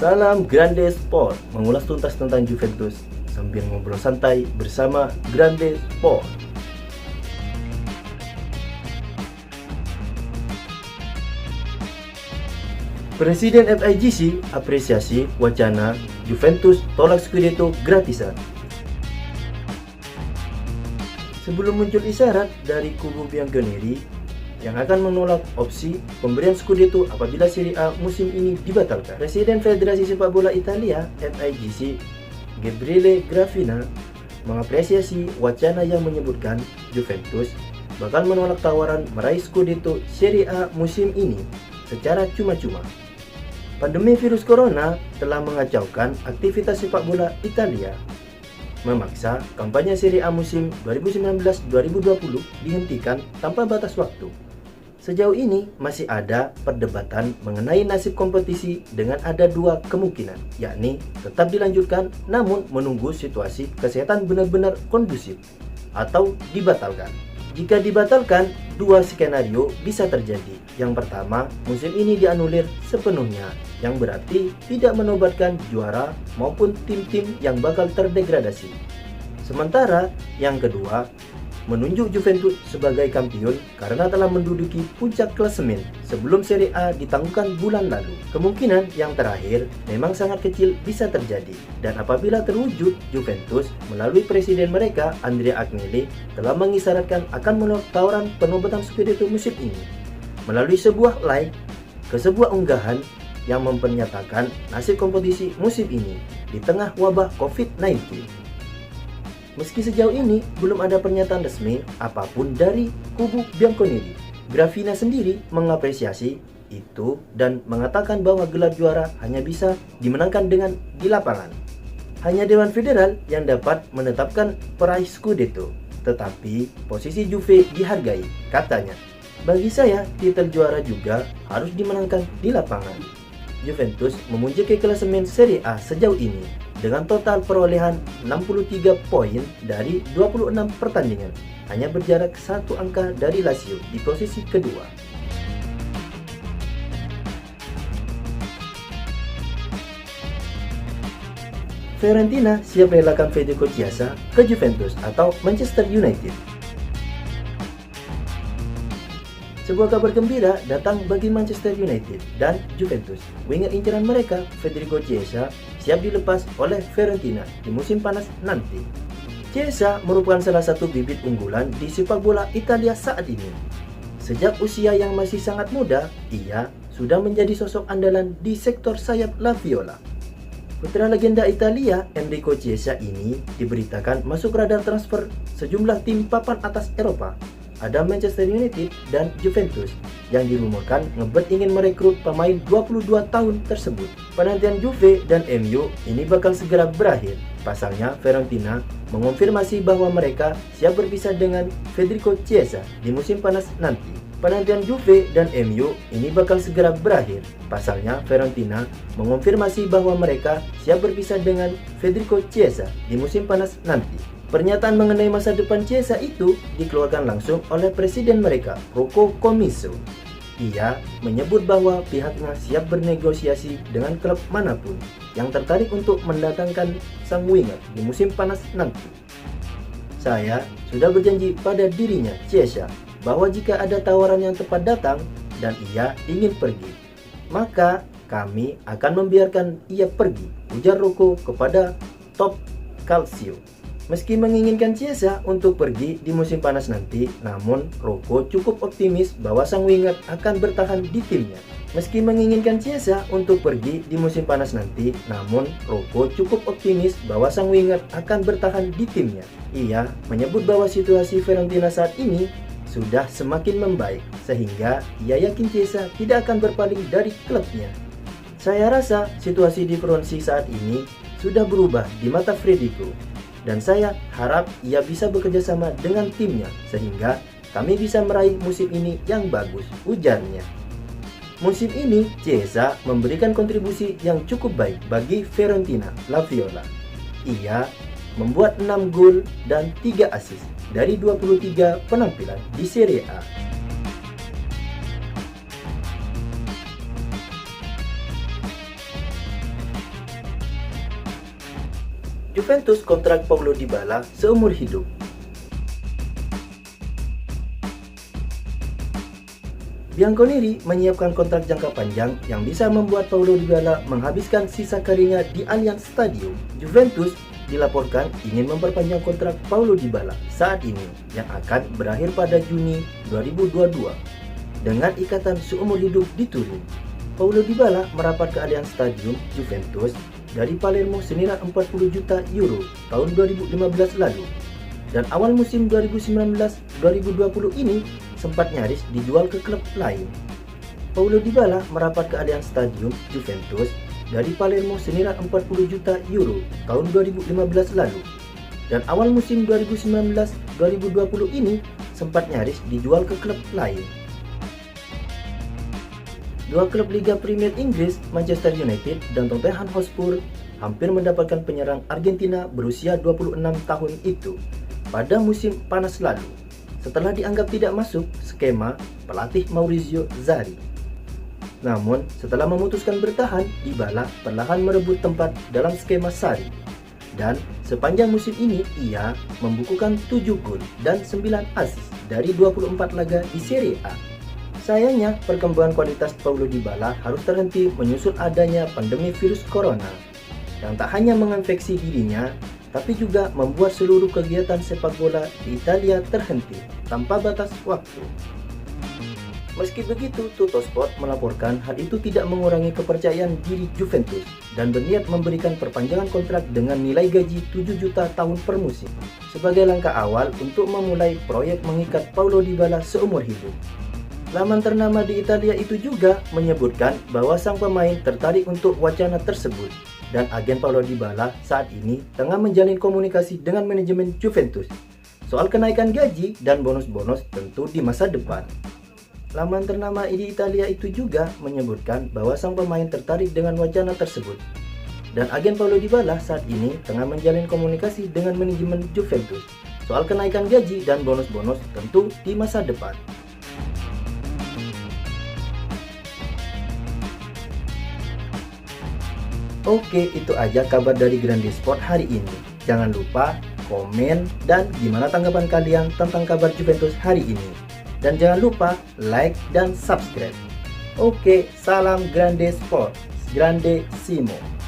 Salam Grande Sport, mengulas tuntas tentang Juventus sambil ngobrol santai bersama Grande Sport. Presiden FIGC apresiasi wacana Juventus tolak Scudetto gratisan. Sebelum muncul isyarat dari kubu Bianconeri yang akan menolak opsi pemberian Scudetto apabila Serie A musim ini dibatalkan, Presiden Federasi Sepak Bola Italia FIGC Gabriele Gravina mengapresiasi wacana yang menyebutkan Juventus bakal menolak tawaran meraih Scudetto Serie A musim ini secara cuma-cuma. Pandemi virus corona telah mengacaukan aktivitas sepak bola Italia, memaksa kampanye Serie A musim 2019-2020 dihentikan tanpa batas waktu. Sejauh ini masih ada perdebatan mengenai nasib kompetisi dengan ada dua kemungkinan, yakni tetap dilanjutkan namun menunggu situasi kesehatan benar-benar kondusif atau dibatalkan. Jika dibatalkan, dua skenario bisa terjadi. Yang pertama, musim ini dianulir sepenuhnya, yang berarti tidak menobatkan juara maupun tim-tim yang bakal terdegradasi. Sementara yang kedua, menunjuk Juventus sebagai kampiun karena telah menduduki puncak klasemen sebelum Serie A ditangguhkan bulan lalu. Kemungkinan yang terakhir memang sangat kecil bisa terjadi, dan apabila terwujud, Juventus melalui presiden mereka Andrea Agnelli telah mengisyaratkan akan menolak tawaran penobatan Scudetto musim ini melalui sebuah like ke sebuah unggahan yang mempernyatakan nasib kompetisi musim ini di tengah wabah COVID-19. Meski sejauh ini belum ada pernyataan resmi apapun dari kubu Bianconeri, Gravina sendiri mengapresiasi itu dan mengatakan bahwa gelar juara hanya bisa dimenangkan dengan di lapangan. Hanya Dewan Federal yang dapat menetapkan peraih Scudetto, tetapi posisi Juve dihargai, katanya. Bagi saya, titel juara juga harus dimenangkan di lapangan. Juventus memuncaki klasemen Serie A sejauh ini dengan total perolehan 63 poin dari 26 pertandingan, hanya berjarak satu angka dari Lazio di posisi kedua. Fiorentina siap relakan Federico Chiesa ke Juventus atau Manchester United. Sebuah kabar gembira datang bagi Manchester United dan Juventus. Winger incaran mereka, Federico Chiesa, siap dilepas oleh Fiorentina di musim panas nanti. Chiesa merupakan salah satu bibit unggulan di sepak bola Italia saat ini. Sejak usia yang masih sangat muda, ia sudah menjadi sosok andalan di sektor sayap La Viola. Putra legenda Italia, Enrico Chiesa ini diberitakan masuk radar transfer sejumlah tim papan atas Eropa. Ada Manchester United dan Juventus yang dirumorkan ngebet ingin merekrut pemain 22 tahun tersebut. Penantian Juve dan MU ini bakal segera berakhir. Pasalnya, Fiorentina mengonfirmasi bahwa mereka siap berpisah dengan Federico Chiesa di musim panas nanti. Penantian Juve dan MU ini bakal segera berakhir. Pasalnya, Fiorentina mengonfirmasi bahwa mereka siap berpisah dengan Federico Chiesa di musim panas nanti. Pernyataan mengenai masa depan Chiesa itu dikeluarkan langsung oleh presiden mereka, Rocco Commisso. Ia menyebut bahwa pihaknya siap bernegosiasi dengan klub manapun yang tertarik untuk mendatangkan sang winger di musim panas nanti. Saya sudah berjanji pada dirinya, Chiesa, bahwa jika ada tawaran yang tepat datang dan ia ingin pergi, maka kami akan membiarkan ia pergi, ujar Rocco kepada Top Calcio. Meski menginginkan Chiesa untuk pergi di musim panas nanti, namun Rocco cukup optimis bahwa sang winger akan bertahan di timnya. Meski menginginkan Chiesa untuk pergi di musim panas nanti, namun Rocco cukup optimis bahwa sang winger akan bertahan di timnya. Ia menyebut bahwa situasi Fiorentina saat ini sudah semakin membaik, sehingga ia yakin Chiesa tidak akan berpaling dari klubnya. Saya rasa situasi di Fiorentina saat ini sudah berubah di mata Federico. Dan saya harap ia bisa bekerja sama dengan timnya sehingga kami bisa meraih musim ini yang bagus, ujarnya. Musim ini, Chiesa memberikan kontribusi yang cukup baik bagi Fiorentina La Viola. Ia membuat 6 gol dan 3 assist dari 23 penampilan di Serie A. Juventus kontrak Paulo Dybala seumur hidup. Bianconeri menyiapkan kontrak jangka panjang yang bisa membuat Paulo Dybala menghabiskan sisa karirnya di Allianz Stadium. Juventus dilaporkan ingin memperpanjang kontrak Paulo Dybala saat ini yang akan berakhir pada Juni 2022 dengan ikatan seumur hidup di Turin. Paulo Dybala merapat ke Allianz Stadium Juventus dari Palermo senilai 40 juta euro tahun 2015 lalu. Dan awal musim 2019-2020 ini sempat nyaris dijual ke klub lain. Paulo Dybala merapat ke Allianz Stadium Juventus dari Palermo senilai 40 juta euro tahun 2015 lalu. Dan awal musim 2019-2020 ini sempat nyaris dijual ke klub lain. Dua klub Liga Premier Inggris, Manchester United dan Tottenham Hotspur, hampir mendapatkan penyerang Argentina berusia 26 tahun itu pada musim panas lalu, setelah dianggap tidak masuk skema pelatih Maurizio Sarri. Namun, setelah memutuskan bertahan, Dybala perlahan merebut tempat dalam skema Sarri. Dan sepanjang musim ini, ia membukukan 7 gol dan 9 assist dari 24 laga di Serie A. Sayangnya, perkembangan kualitas Paulo Dybala harus terhenti menyusul adanya pandemi virus corona yang tak hanya menginfeksi dirinya, tapi juga membuat seluruh kegiatan sepak bola di Italia terhenti tanpa batas waktu. Meski begitu, Tuttosport melaporkan hal itu tidak mengurangi kepercayaan diri Juventus dan berniat memberikan perpanjangan kontrak dengan nilai gaji 7 juta tahun per musim sebagai langkah awal untuk memulai proyek mengikat Paulo Dybala seumur hidup. Laman ternama di Italia itu juga menyebutkan bahwa sang pemain tertarik untuk wacana tersebut dan agen Paulo Dybala saat ini tengah menjalin komunikasi dengan manajemen Juventus soal kenaikan gaji dan bonus-bonus tentu di masa depan. Laman ternama di Italia itu juga menyebutkan bahwa sang pemain tertarik dengan wacana tersebut dan agen Paulo Dybala saat ini tengah menjalin komunikasi dengan manajemen Juventus soal kenaikan gaji dan bonus-bonus tentu di masa depan. Oke, itu aja kabar dari Grande Sport hari ini. Jangan lupa komen dan gimana tanggapan kalian tentang kabar Juventus hari ini. Dan jangan lupa like dan subscribe. Oke, salam Grande Sport, Grande Simo.